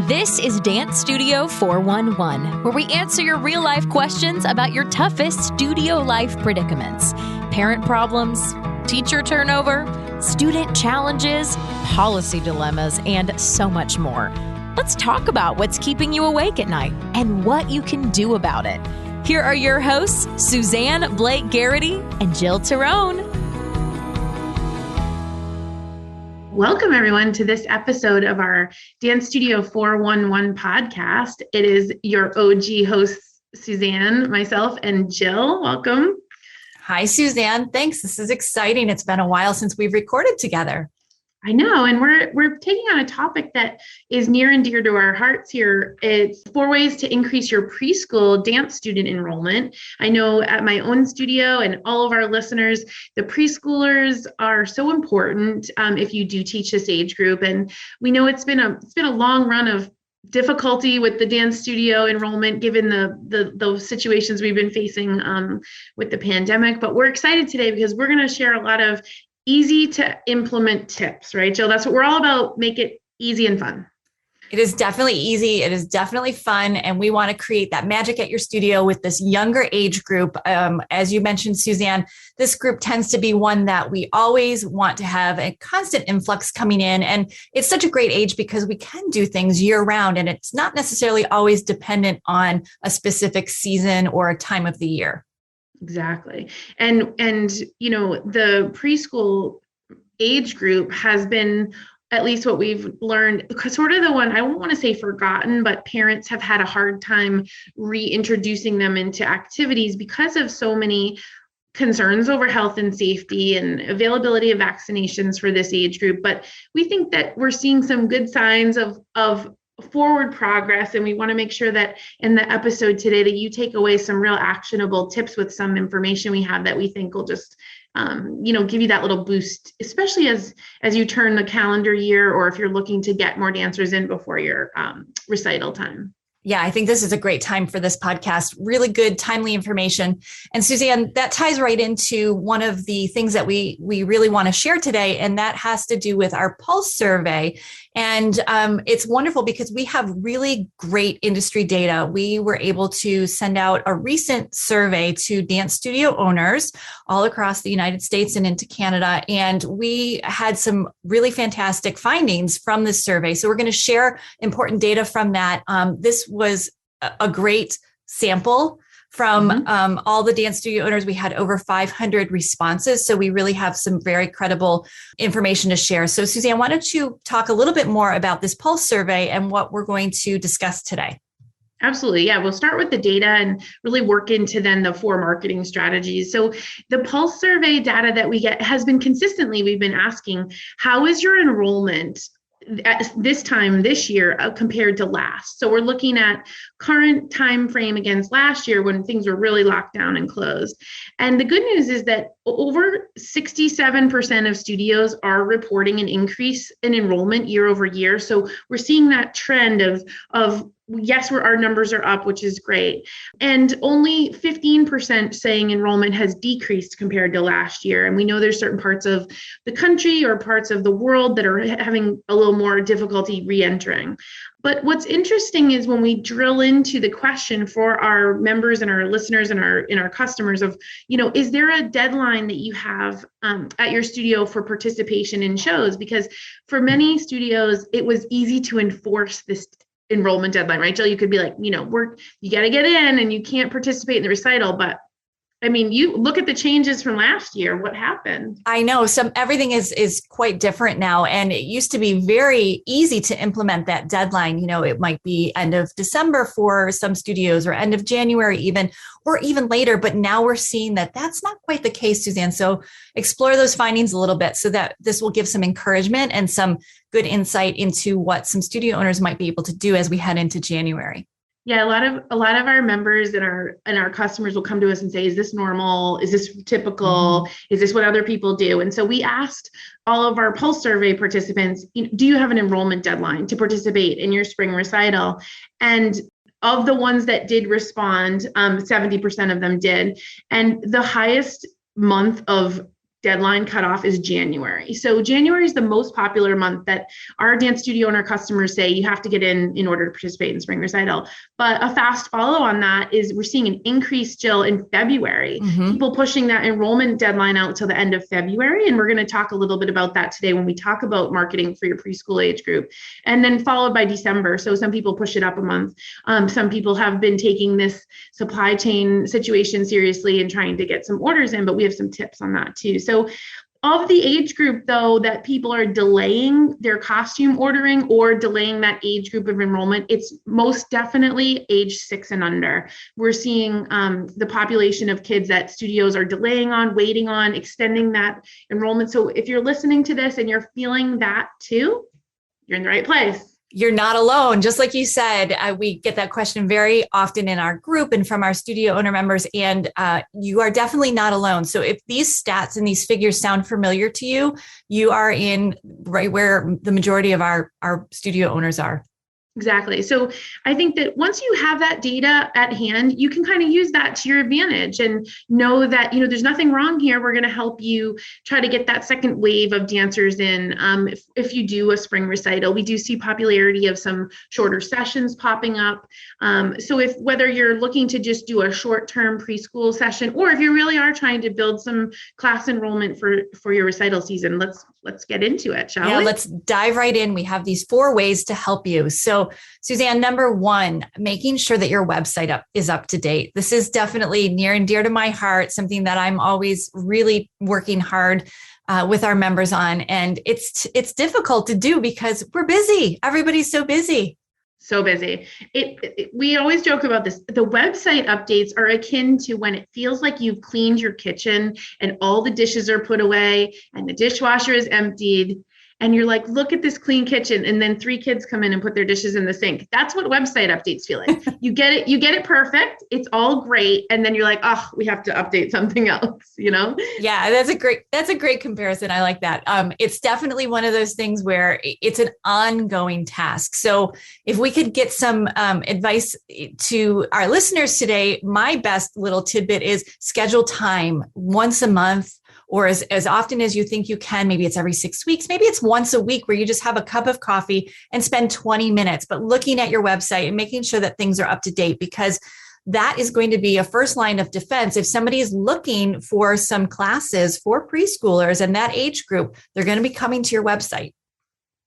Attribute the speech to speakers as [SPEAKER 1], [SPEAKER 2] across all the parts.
[SPEAKER 1] This is Dance Studio 411, where we answer your real-life questions about your toughest studio life predicaments. Parent problems, teacher turnover, student challenges, policy dilemmas, and so much more. Let's talk about what's keeping you awake at night and what you can do about it. Here are your hosts, Suzanne Blake Gerety and Jill Tirone.
[SPEAKER 2] Welcome, everyone, to this episode of our Dance Studio 411 podcast. It is your OG hosts, Suzanne, myself, and Jill. Welcome.
[SPEAKER 3] Hi, Suzanne. Thanks. This is exciting. It's been a while since we've recorded together.
[SPEAKER 2] I know, and we're taking on a topic that is near and dear to our hearts here. It's 4 ways to increase your preschool dance student enrollment. I know at my own studio and all of our listeners, the preschoolers are so important if you do teach this age group. And we know it's been a long run of difficulty with the dance studio enrollment, given the situations we've been facing with the pandemic. But we're excited today because we're going to share a lot of easy to implement tips, right, Jill? That's what we're all about. Make it easy and fun.
[SPEAKER 3] It is definitely easy. It is definitely fun. And we want to create that magic at your studio with this younger age group. As you mentioned, Suzanne, this group tends to be one that we always want to have a constant influx coming in. And it's such a great age because we can do things year round, and it's not necessarily always dependent on a specific season or a time of the year.
[SPEAKER 2] Exactly. And you know, the preschool age group has been, at least what we've learned, sort of the one, I won't want to say forgotten, but parents have had a hard time reintroducing them into activities because of so many concerns over health and safety and availability of vaccinations for this age group. But we think that we're seeing some good signs of forward progress, and we want to make sure that in the episode today that you take away some real actionable tips with some information we have that we think will just give you that little boost, especially as you turn the calendar year, or if you're looking to get more dancers in before your recital time.
[SPEAKER 3] Yeah, I think this is a great time for this podcast. Really good, timely information. And Suzanne, that ties right into one of the things that we really want to share today, and that has to do with our pulse survey. And it's wonderful because we have really great industry data. We were able to send out a recent survey to dance studio owners all across the United States and into Canada. And we had some really fantastic findings from this survey. So we're going to share important data from that. This was a great sample from all the dance studio owners. We had over 500 responses. So we really have some very credible information to share. So Suzanne, why don't you talk a little bit more about this pulse survey and what we're going to discuss today?
[SPEAKER 2] Absolutely. Yeah. We'll start with the data and really work into then the 4 marketing strategies. So the pulse survey data that we get has been consistently, we've been asking, how is your enrollment at this time this year compared to last? So we're looking at current time frame against last year when things were really locked down and closed. And the good news is that over 67% of studios are reporting an increase in enrollment year over year. So we're seeing that trend of yes, our numbers are up, which is great. And only 15% saying enrollment has decreased compared to last year. And we know there's certain parts of the country or parts of the world that are having a little more difficulty re-entering. But what's interesting is when we drill into the question for our members and our listeners and our customers of, is there a deadline that you have at your studio for participation in shows? Because for many studios, it was easy to enforce this enrollment deadline, right, Jill? You could be like, you got to get in and you can't participate in the recital. But I mean, you look at the changes from last year. What happened?
[SPEAKER 3] I know everything is quite different now. And it used to be very easy to implement that deadline. It might be end of December for some studios or end of January even, or even later. But now we're seeing that that's not quite the case, Suzanne. So explore those findings a little bit so that this will give some encouragement and some good insight into what some studio owners might be able to do as we head into January.
[SPEAKER 2] Yeah, a lot of our members and our customers will come to us and say, is this normal? Is this typical? Is this what other people do? And so we asked all of our pulse survey participants, do you have an enrollment deadline to participate in your spring recital? And of the ones that did respond, 70% of them did. And the highest month of deadline cutoff is January. So January is the most popular month that our dance studio owner customers say you have to get in order to participate in spring recital. But a fast follow on that is we're seeing an increase still in February. People pushing that enrollment deadline out till the end of February. And we're going to talk a little bit about that today when we talk about marketing for your preschool age group. And then followed by December. So some people push it up a month. Some people have been taking this supply chain situation seriously and trying to get some orders in, but we have some tips on that too. So of the age group, though, that people are delaying their costume ordering or delaying that age group of enrollment, it's most definitely age 6 and under. We're seeing the population of kids that studios are delaying on, waiting on, extending that enrollment. So if you're listening to this and you're feeling that too, you're in the right place.
[SPEAKER 3] You're not alone. Just like you said, we get that question very often in our group and from our studio owner members, and you are definitely not alone. So if these stats and these figures sound familiar to you, you are in right where the majority of our studio owners are.
[SPEAKER 2] Exactly. So I think that once you have that data at hand, you can kind of use that to your advantage and know that, there's nothing wrong here. We're going to help you try to get that second wave of dancers in. If you do a spring recital, we do see popularity of some shorter sessions popping up. So if whether you're looking to just do a short-term preschool session, or if you really are trying to build some class enrollment for your recital season, let's get into it, shall we?
[SPEAKER 3] Yeah, let's dive right in. We have these 4 ways to help you. So Suzanne, number 1, making sure that your website is up to date. This is definitely near and dear to my heart, something that I'm always really working hard with our members on. And it's difficult to do because we're busy. Everybody's so busy.
[SPEAKER 2] So busy. We always joke about this. The website updates are akin to when it feels like you've cleaned your kitchen and all the dishes are put away and the dishwasher is emptied. And you're like, look at this clean kitchen. And then 3 kids come in and put their dishes in the sink. That's what website updates feel like. You get it perfect. It's all great. And then you're like, oh, we have to update something else,
[SPEAKER 3] Yeah, that's a great comparison. I like that. It's definitely one of those things where it's an ongoing task. So if we could get some advice to our listeners today, my best little tidbit is schedule time once a month, or as often as you think you can. Maybe it's every 6 weeks. Maybe it's once a week where you just have a cup of coffee and spend 20 minutes, but looking at your website and making sure that things are up to date, because that is going to be a first line of defense. If somebody is looking for some classes for preschoolers and that age group, they're going to be coming to your website.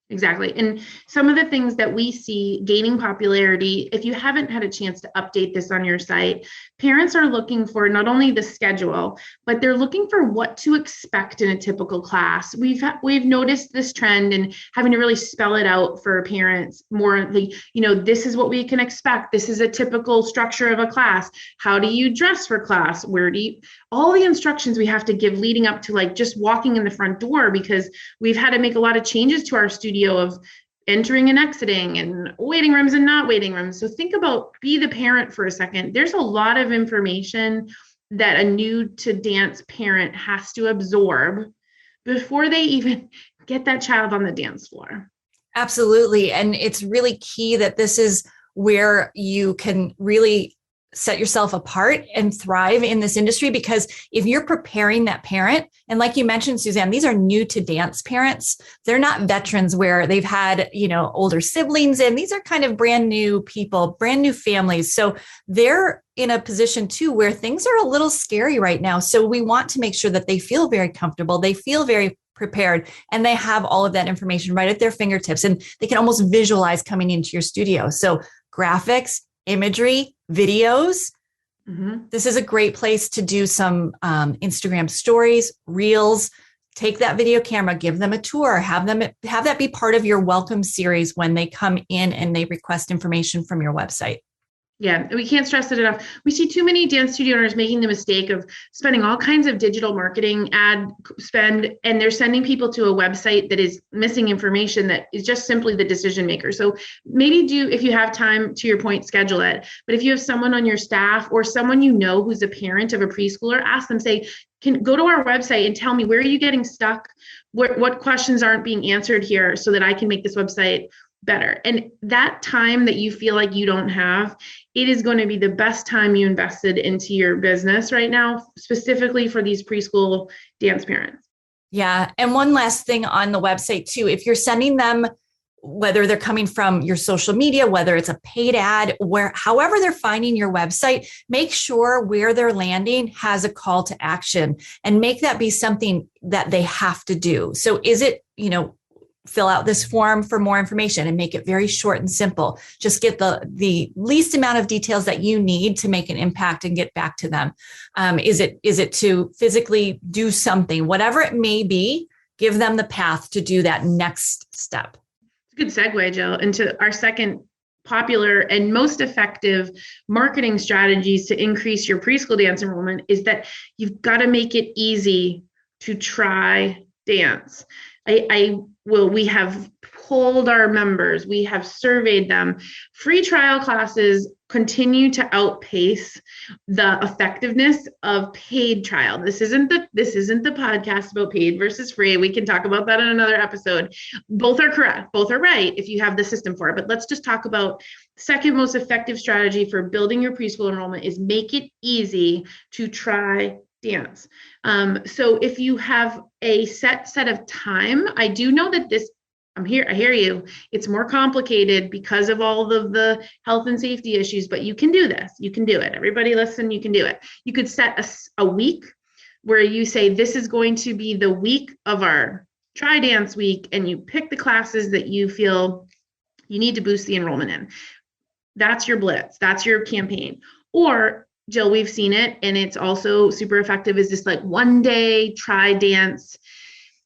[SPEAKER 2] Exactly. And some of the things that we see gaining popularity, if you haven't had a chance to update this on your site, parents are looking for not only the schedule, but they're looking for what to expect in a typical class. We've noticed this trend and having to really spell it out for parents more. This is what we can expect. This is a typical structure of a class. How do you dress for class? All the instructions we have to give leading up to like just walking in the front door, because we've had to make a lot of changes to our studio of entering and exiting and waiting rooms and not waiting rooms. So be the parent for a second. There's a lot of information that a new to dance parent has to absorb before they even get that child on the dance floor.
[SPEAKER 3] Absolutely. And it's really key that this is where you can really set yourself apart and thrive in this industry, because if you're preparing that parent, and like you mentioned, Suzanne, these are new to dance parents. They're not veterans where they've had, older siblings, and these are kind of brand new people, brand new families. So they're in a position too where things are a little scary right now. So we want to make sure that they feel very comfortable. They feel very prepared, and they have all of that information right at their fingertips, and they can almost visualize coming into your studio. So graphics, imagery, videos. Mm-hmm. This is a great place to do some Instagram stories, reels. Take that video camera, give them a tour, have that be part of your welcome series when they come in and they request information from your website.
[SPEAKER 2] Yeah, we can't stress it enough. We see too many dance studio owners making the mistake of spending all kinds of digital marketing ad spend, and they're sending people to a website that is missing information that is just simply the decision maker. So maybe if you have time, to your point, schedule it. But if you have someone on your staff or someone who's a parent of a preschooler, ask them, say, can go to our website and tell me, where are you getting stuck? What questions aren't being answered here so that I can make this website better. And that time that you feel like you don't have, it is going to be the best time you invested into your business right now, specifically for these preschool dance parents.
[SPEAKER 3] Yeah. And one last thing on the website too, if you're sending them, whether they're coming from your social media, whether it's a paid ad, however they're finding your website, make sure where they're landing has a call to action and make that be something that they have to do. So is it, fill out this form for more information and make it very short and simple. Just get the least amount of details that you need to make an impact and get back to them. Is it to physically do something, whatever it may be, give them the path to do that next step.
[SPEAKER 2] Good segue, Jill, into our second popular and most effective marketing strategies to increase your preschool dance enrollment is that you've got to make it easy to try dance. We have polled our members, we have surveyed them. Free trial classes continue to outpace the effectiveness of paid trial. This isn't the podcast about paid versus free. We can talk about that in another episode. Both are correct, both are right if you have the system for it. But let's just talk about second most effective strategy for building your preschool enrollment is make it easy to try dance. So if you have a set of time, I do know that I hear you. It's more complicated because of all of the health and safety issues, but you can do this. You can do it. Everybody listen, you can do it. You could set a week where you say, this is going to be the week of our try dance week, and you pick the classes that you feel you need to boost the enrollment in. That's your blitz. That's your campaign. Or Jill, we've seen it, and it's also super effective, is this like one day try dance.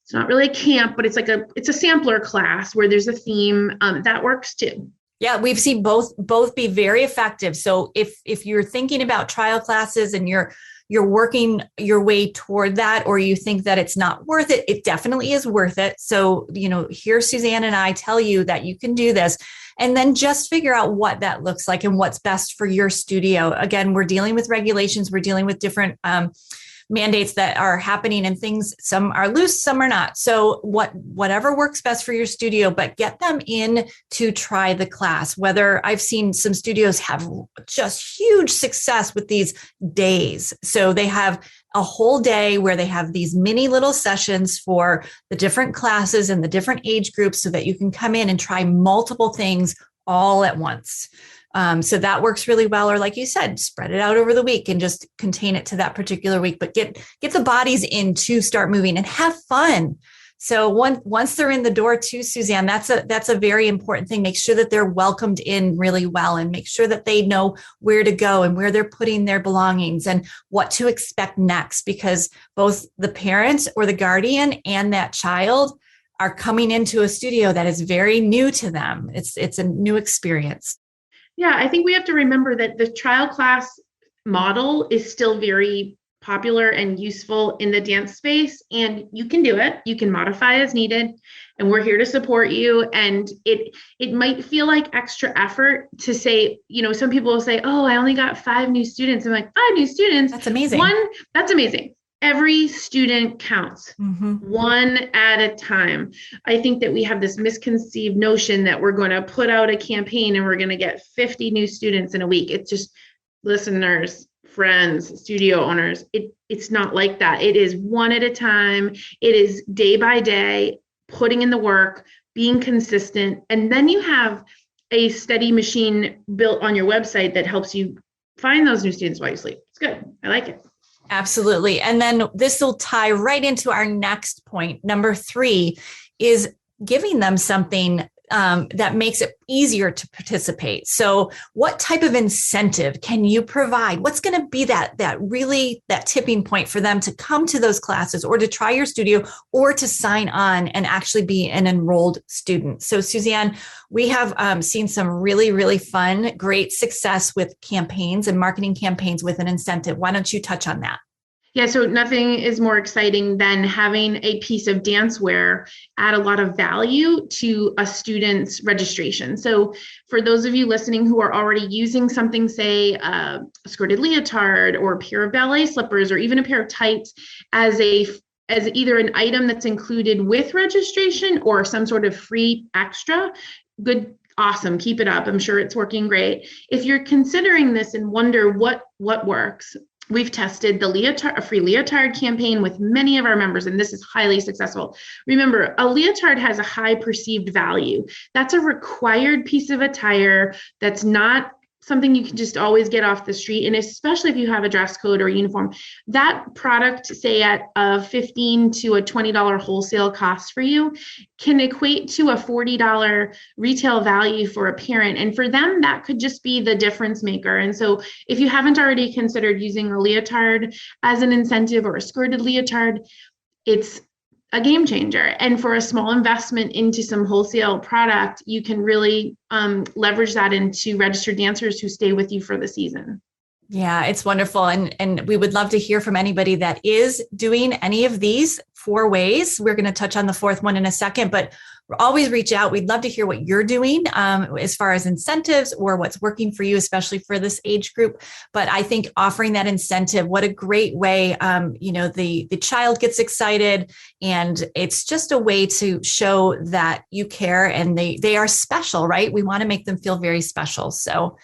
[SPEAKER 2] It's not really a camp, but it's a sampler class where there's a theme that works too.
[SPEAKER 3] Yeah, we've seen both be very effective. So if you're thinking about trial classes and you're working your way toward that, or you think that it's not worth it, it definitely is worth it. So, hear Suzanne and I tell you that you can do this, and then just figure out what that looks like and what's best for your studio. Again, we're dealing with regulations. We're dealing with different mandates that are happening, and things, some are loose, some are not. So whatever works best for your studio, but get them in to try the class. Whether I've seen some studios have just huge success with these days. So they have a whole day where they have these mini little sessions for the different classes and the different age groups so that you can come in and try multiple things all at once. So that works really well. Or like you said, spread it out over the week and just contain it to that particular week, but get the bodies in to start moving and have fun. So once they're in the door too, Suzanne, that's a very important thing. Make sure that they're welcomed in really well, and make sure that they know where to go and where they're putting their belongings and what to expect next, because both the parent or the guardian and that child are coming into a studio that is very new to them. It's a new experience.
[SPEAKER 2] Yeah, I think we have to remember that the trial class model is still very popular and useful in the dance space, and you can do it. You can modify as needed, and we're here to support you. And it might feel like extra effort to say, some people will say, oh, I only got 5 new students. I'm like, 5 new students?
[SPEAKER 3] That's amazing.
[SPEAKER 2] That's amazing. Every student counts, one at a time. I think that we have this misconceived notion that we're going to put out a campaign and we're going to get 50 new students in a week. It's just, listeners, friends, studio owners, it's not like that. It is one at a time. It is day by day, putting in the work, being consistent. And then you have a steady machine built on your website that helps you find those new students while you sleep. It's good. I like it.
[SPEAKER 3] Absolutely. And then this will tie right into our next point. Number 3 is giving them something that makes it easier to participate. So what type of incentive can you provide? What's going to be that tipping point for them to come to those classes or to try your studio or to sign on and actually be an enrolled student? So Suzanne, we have seen some really, really fun, great success with campaigns and marketing campaigns with an incentive. Why don't you touch on that?
[SPEAKER 2] Yeah, so nothing is more exciting than having a piece of danceware add a lot of value to a student's registration. So for those of you listening who are already using something, say a skirted leotard or a pair of ballet slippers or even a pair of tights as either an item that's included with registration or some sort of free extra, good, awesome, keep it up. I'm sure it's working great. If you're considering this and wonder what works, We've tested a free leotard campaign with many of our members, and this is highly successful. Remember, a leotard has a high perceived value. That's a required piece of attire. That's not something you can just always get off the street. And especially if you have a dress code or uniform, that product, say at a $15 to a $20 wholesale cost for you, can equate to a $40 retail value for a parent. And for them, that could just be the difference maker. And so if you haven't already considered using a leotard as an incentive or a skirted leotard, it's a game changer. And for a small investment into some wholesale product, you can really leverage that into registered dancers who stay with you for the season.
[SPEAKER 3] Yeah, it's wonderful. And we would love to hear from anybody that is doing any of these 4 ways. We're going to touch on the 4th one in a second, but always reach out. We'd love to hear what you're doing as far as incentives or what's working for you, especially for this age group. But I think offering that incentive, what a great way, the child gets excited, and it's just a way to show that you care and they are special, right? We want to make them feel very special. So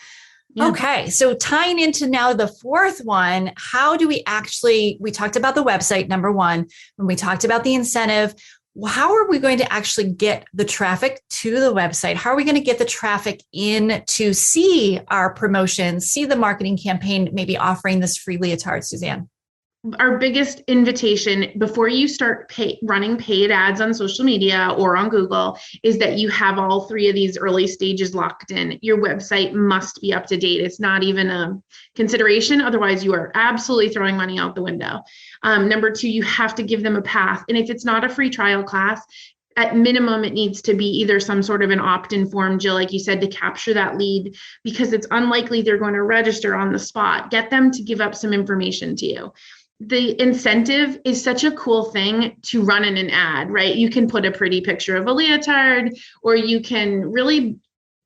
[SPEAKER 3] yeah. Okay. So tying into now the 4th one, how do we talked about the website, number 1, when we talked about the incentive, how are we going to actually get the traffic to the website? How are we going to get the traffic in to see our promotions, see the marketing campaign, maybe offering this free leotard, Suzanne?
[SPEAKER 2] Our biggest invitation before you start running paid ads on social media or on Google is that you have all 3 of these early stages locked in. Your website must be up to date. It's not even a consideration. Otherwise, you are absolutely throwing money out the window. Number 2, you have to give them a path. And if it's not a free trial class, at minimum, it needs to be either some sort of an opt-in form, Jill, like you said, to capture that lead, because it's unlikely they're going to register on the spot. Get them to give up some information to you. The incentive is such a cool thing to run in an ad, right? You can put a pretty picture of a leotard, or you can really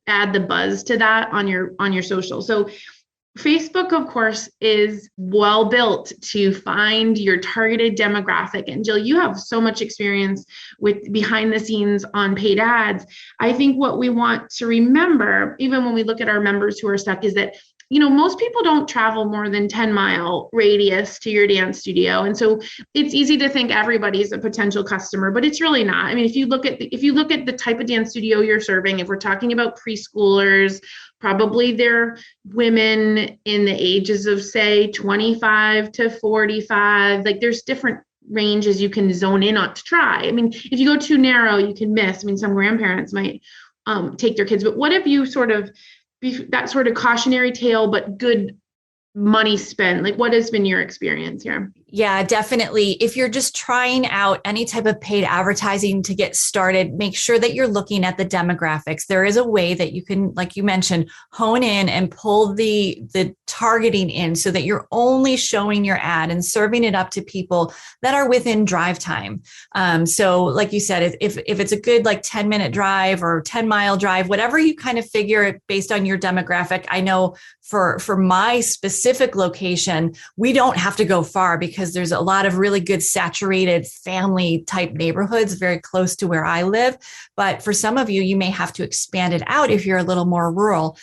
[SPEAKER 2] add the buzz to that on your social. So Facebook, of course, is well built to find your targeted demographic. And Jill, you have so much experience with behind the scenes on paid ads. I think what we want to remember, even when we look at our members who are stuck, is that most people don't travel more than 10-mile radius to your dance studio. And so it's easy to think everybody's a potential customer, but it's really not. I mean, if you look at the type of dance studio you're serving, if we're talking about preschoolers, probably they're women in the ages of, say, 25 to 45. Like, there's different ranges you can zone in on to try. I mean, if you go too narrow, you can miss. I mean, some grandparents might take their kids, but what if you sort of that sort of cautionary tale, but good money spent? Like, what has been your experience here?
[SPEAKER 3] Yeah, definitely. If you're just trying out any type of paid advertising to get started, make sure that you're looking at the demographics. There is a way that you can, like you mentioned, hone in and pull the targeting in so that you're only showing your ad and serving it up to people that are within drive time. So like you said, if it's a good 10-minute drive or 10-mile drive, whatever you kind of figure based on your demographic. I know for my specific location, we don't have to go far because there's a lot of really good saturated family type neighborhoods very close to where I live. But for some of you, you may have to expand it out if you're a little more rural.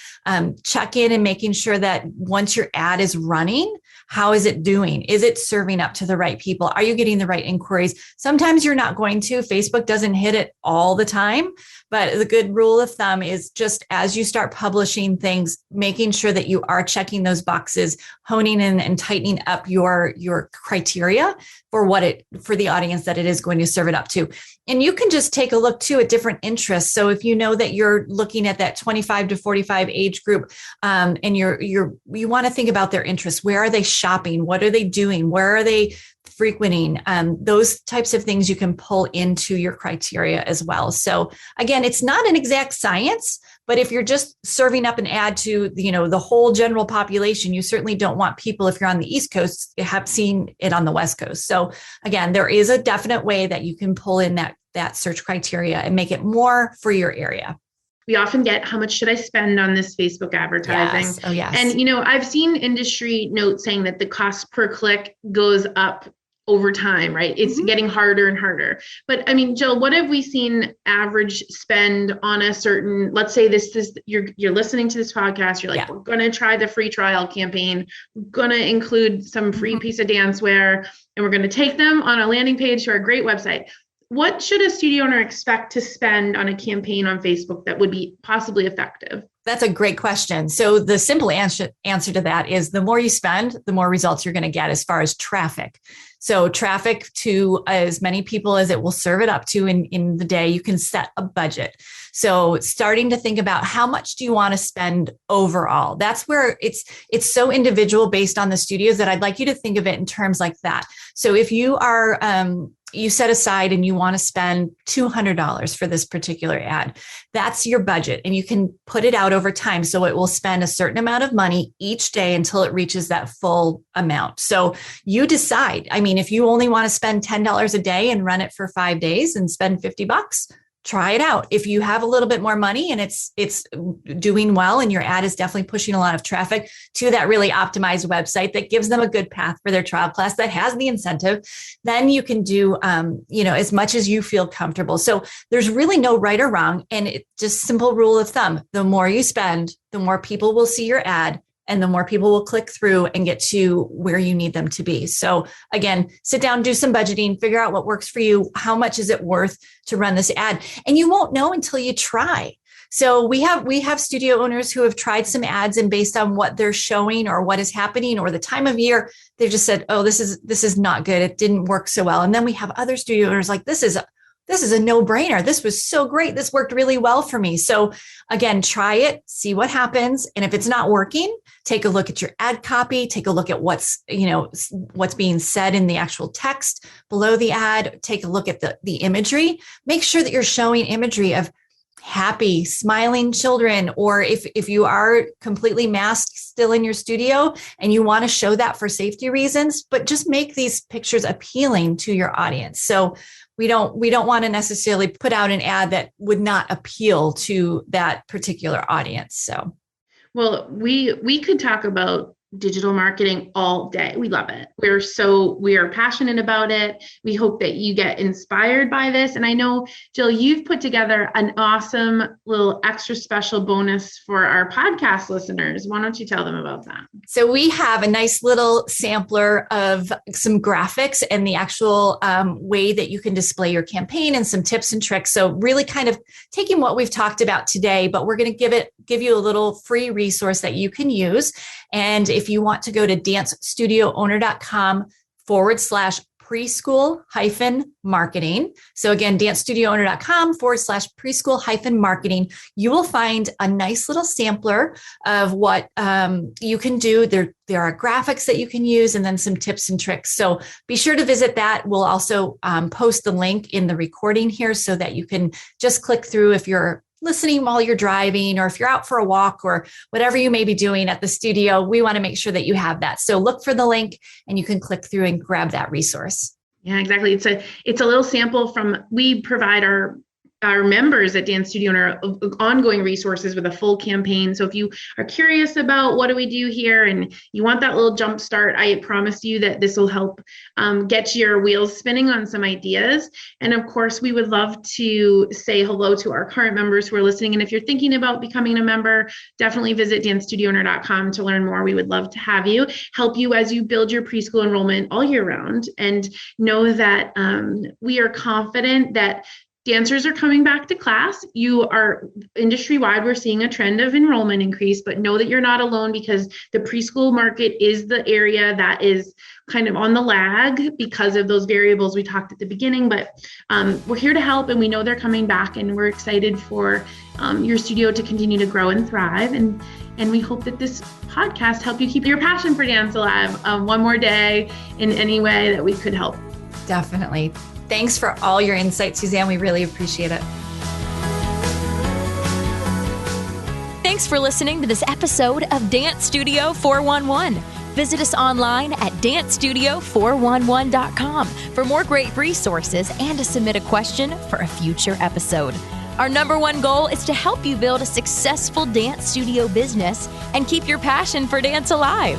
[SPEAKER 3] Check in and making sure that once your ad is running, how is it doing? Is it serving up to the right people? Are you getting the right inquiries? Sometimes you're not going to. Facebook doesn't hit it all the time. But the good rule of thumb is just as you start publishing things, making sure that you are checking those boxes, honing in and tightening up your criteria for the audience that it is going to serve it up to. And you can just take a look too at different interests. So if you know that you're looking at that 25 to 45 age group, and you want to think about their interests. Where are they shopping? What are they doing? Where are they frequenting? Those types of things you can pull into your criteria as well. So again, it's not an exact science, but if you're just serving up an ad to the whole general population, you certainly don't want people, if you're on the East Coast, have seen it on the West Coast. So again, there is a definite way that you can pull in that search criteria and make it more for your area.
[SPEAKER 2] We often get, how much should I spend on this Facebook advertising?
[SPEAKER 3] Yes. Oh, yes.
[SPEAKER 2] And, I've seen industry notes saying that the cost per click goes up over time, right? It's getting harder and harder. But I mean, Jill, what have we seen average spend on a certain, let's say this is, you're listening to this podcast, you're like, we're going to try the free trial campaign. We're going to include some free piece of danceware, and we're going to take them on a landing page to our great website. What should a studio owner expect to spend on a campaign on Facebook that would be possibly effective?
[SPEAKER 3] That's a great question. So the simple answer to that is the more you spend, the more results you're going to get as far as traffic. So traffic to as many people as it will serve it up to in the day, you can set a budget. So starting to think about how much do you want to spend overall? That's where it's so individual based on the studios that I'd like you to think of it in terms like that. So if you are, you set aside and you want to spend $200 for this particular ad, that's your budget, and you can put it out over time. So it will spend a certain amount of money each day until it reaches that full amount. So you decide. I mean, if you only want to spend $10 a day and run it for 5 days and spend $50, try it out. If you have a little bit more money and it's doing well and your ad is definitely pushing a lot of traffic to that really optimized website that gives them a good path for their trial class that has the incentive, then you can do, as much as you feel comfortable. So there's really no right or wrong. And it's just simple rule of thumb. The more you spend, the more people will see your ad, and the more people will click through and get to where you need them to be. So again, sit down, do some budgeting, figure out what works for you. How much is it worth to run this ad? And you won't know until you try. So we have studio owners who have tried some ads, and based on what they're showing or what is happening or the time of year, they've just said, oh, this is not good. It didn't work so well. And then we have other studio owners like, this is a no-brainer. This was so great. This worked really well for me. So again, try it, see what happens. And if it's not working, take a look at your ad copy, take a look at what's being said in the actual text below the ad, take a look at the imagery. Make sure that you're showing imagery of happy, smiling children, or if you are completely masked still in your studio and you want to show that for safety reasons, but just make these pictures appealing to your audience. So we don't want to necessarily put out an ad that would not appeal to that particular audience. So,
[SPEAKER 2] well, we could talk about digital marketing all day. We love it. We are passionate about it. We hope that you get inspired by this. And I know, Jill, you've put together an awesome little extra special bonus for our podcast listeners. Why don't you tell them about that?
[SPEAKER 3] So we have a nice little sampler of some graphics and the actual way that you can display your campaign and some tips and tricks. So really kind of taking what we've talked about today, but we're going to give you a little free resource that you can use. And if you want to go to dancestudioowner.com/preschool-marketing. So again, dancestudioowner.com/preschool-marketing. You will find a nice little sampler of what you can do. There are graphics that you can use and then some tips and tricks. So be sure to visit that. We'll also post the link in the recording here so that you can just click through if you're listening while you're driving, or if you're out for a walk, or whatever you may be doing at the studio. We want to make sure that you have that. So look for the link and you can click through and grab that resource.
[SPEAKER 2] Yeah, exactly. It's a little sample we provide our members at Dance Studio Owner ongoing resources with a full campaign. So if you are curious about what do we do here and you want that little jump start, I promise you that this will help get your wheels spinning on some ideas. And of course, we would love to say hello to our current members who are listening. And if you're thinking about becoming a member, definitely visit dancestudioowner.com to learn more. We would love to have you, help you as you build your preschool enrollment all year round. And know that we are confident that dancers are coming back to class. You are industry-wide, we're seeing a trend of enrollment increase, but know that you're not alone, because the preschool market is the area that is kind of on the lag because of those variables we talked at the beginning. But we're here to help, and we know they're coming back, and we're excited for your studio to continue to grow and thrive. And we hope that this podcast helped you keep your passion for dance alive one more day in any way that we could help.
[SPEAKER 3] Definitely. Thanks for all your insights, Suzanne. We really appreciate it.
[SPEAKER 1] Thanks for listening to this episode of Dance Studio 411. Visit us online at dancestudio411.com for more great resources and to submit a question for a future episode. Our number one goal is to help you build a successful dance studio business and keep your passion for dance alive.